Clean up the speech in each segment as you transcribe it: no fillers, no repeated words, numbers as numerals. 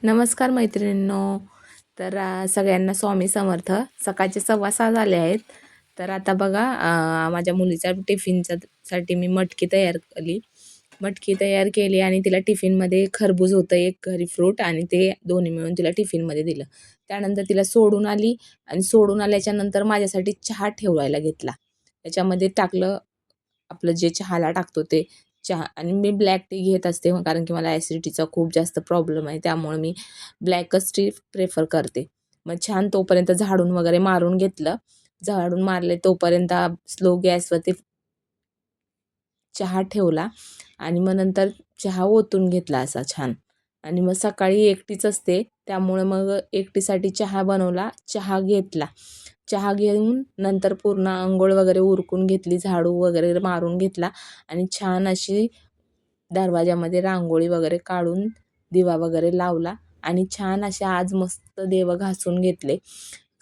नमस्कार मैत्रिणींनो. तर सगळ्यांना स्वामी समर्थ. सकाळचे 6:15 झाले आहेत. तर आता बघा, माझ्या मुलीच्या टिफिनसाठी मी मटकी तयार केली आणि तिला टिफिनमध्ये खरबूज होतं एक घरी फ्रूट, आणि ते दोन्ही मिळून तिला टिफिनमध्ये दिलं. त्यानंतर तिला सोडून आली आणि सोडून आल्याच्यानंतर माझ्यासाठी चहा ठेवायला घेतला. त्याच्यामध्ये टाकलं आपलं जे चहाला टाकतो ते चहा, आणि मी ब्लॅक टी घेत असते, कारण की मला ॲसिडिटीचा खूप जास्त प्रॉब्लेम आहे. त्यामुळे मी ब्लॅकच टी प्रेफर करते. मग छान तोपर्यंत झाडून वगैरे मारून घेतलं. झाडून मारले तोपर्यंत स्लो गॅसवरती चहा ठेवला, आणि मग नंतर चहा ओतून घेतला असा छान. आणि मग सकाळी एकटीच असते, त्यामुळे मग एकटीसाठी चहा बनवला, चहा घेतला. चहा घेऊन नंतर पूर्ण अंघोळ वगैरे उरकून घेतली, झाडू वगैरे मारून घेतला, आणि छान अशी दरवाजामध्ये रांगोळी वगैरे काढून दिवा वगैरे लावला, आणि छान असे आज मस्त देव घासून घेतले.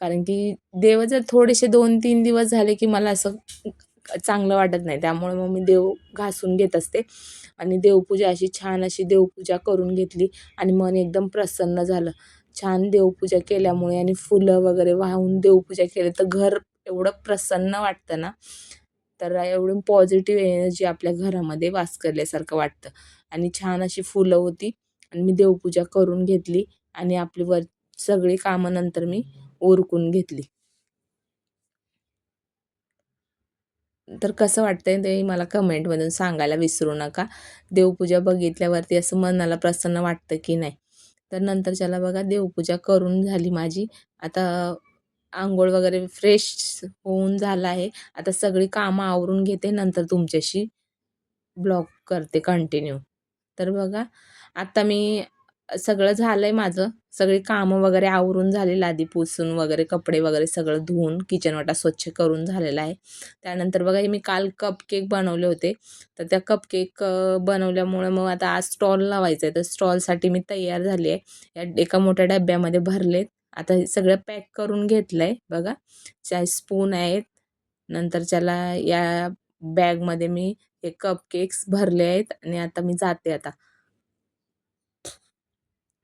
कारण की देव जर थोडेसे 2-3 दिवस झाले की मला असं चांगलं वाटत नाही, त्यामुळे मग मी देव घासून घेत असते. आणि देवपूजा अशी छान अशी देवपूजा करून घेतली, आणि मन एकदम प्रसन्न झालं. छान देवपूजा केल्यामुळे आणि फुलं वगैरे वाहून देवपूजा केली तर घर एवढं प्रसन्न वाटतं ना. तर एवढी पॉझिटिव्ह एनर्जी आपल्या घरामध्ये वास केल्यासारखं वाटतं. आणि छान अशी फुलं होती, आणि मी देवपूजा करून घेतली, आणि आपली सगळी कामं नंतर मी उरकून घेतली. तर कसं वाटतंय ते मला कमेंटमधून सांगायला विसरू नका. देवपूजा बघितल्यावरती असं मनाला प्रसन्न वाटतं की नाही. तर नंतरच्याला बघा देवपूजा करून झाली माझी. आता अंघोळ वगैरे फ्रेश होऊन झालं आहे. आता सगळी कामं आवरून घेते, नंतर तुमच्याशी ब्लॉग करते कंटिन्यू. तर बघा, आता मी सगळं झालंय माझं. सगळी कामं वगैरे आवरून झाली, लादी पुसून वगैरे, कपडे वगैरे सगळं धुवून, किचन वाटा स्वच्छ करून झालेला आहे. त्यानंतर बघा, हे मी काल कपकेक बनवले होते. तर त्या कपकेक बनवल्यामुळे मग आता आज स्टॉल लावायचा आहे. तर स्टॉलसाठी मी तयार झाली आहे. या एका मोठ्या डब्यामध्ये भरलेत. आता हे सगळं पॅक करून घेतलंय बघा. स्पून आहेत. नंतरच्याला या बॅगमध्ये मी हे कपकेक्स भरले आहेत, आणि आता मी जाते आता.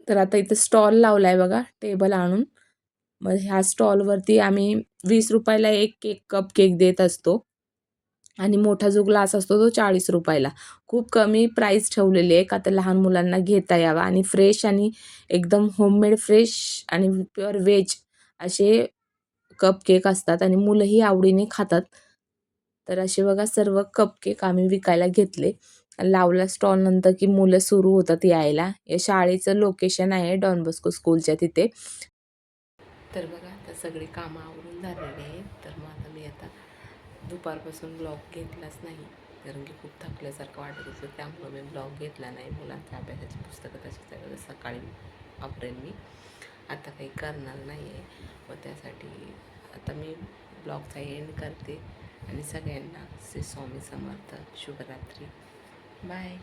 तर आता इथे स्टॉल लावलाय बघा, टेबल आणून. मग ह्या स्टॉलवरती आम्ही ₹20 एक कपकेक देत असतो, आणि मोठा जो ग्लास असतो तो ₹40. खूप कमी प्राईस ठेवलेली आहे, का तर लहान मुलांना घेता यावा, आणि फ्रेश आणि एकदम होममेड फ्रेश आणि प्युअर व्हेज असे कपकेक असतात, आणि मुलंही आवडीने खातात. तर असे बघा सर्व कपकेक आम्ही विकायला घेतले. लावला स्टॉल, नंतर की मुलं सुरू होतात यायला. या शाळेचं लोकेशन आहे डॉन बॉस्को स्कूलच्या तिथे. तर बघा, आता सगळी कामं आवरून झालेली आहेत. तर मग आता मी आता दुपारपासून ब्लॉग घेतलाच नाही, कारण की खूप थकल्यासारखं वाटत होतं. त्यामुळं मी ब्लॉग घेतला नाही. मुलांच्या अभ्यासाची पुस्तकं तशीच सकाळी वापरेन मी. आता काही करणार नाही आहे. व त्यासाठी आता मी ब्लॉगचा एंड करते, आणि सगळ्यांना श्री स्वामी समर्थ. शुभरात्री. बाय.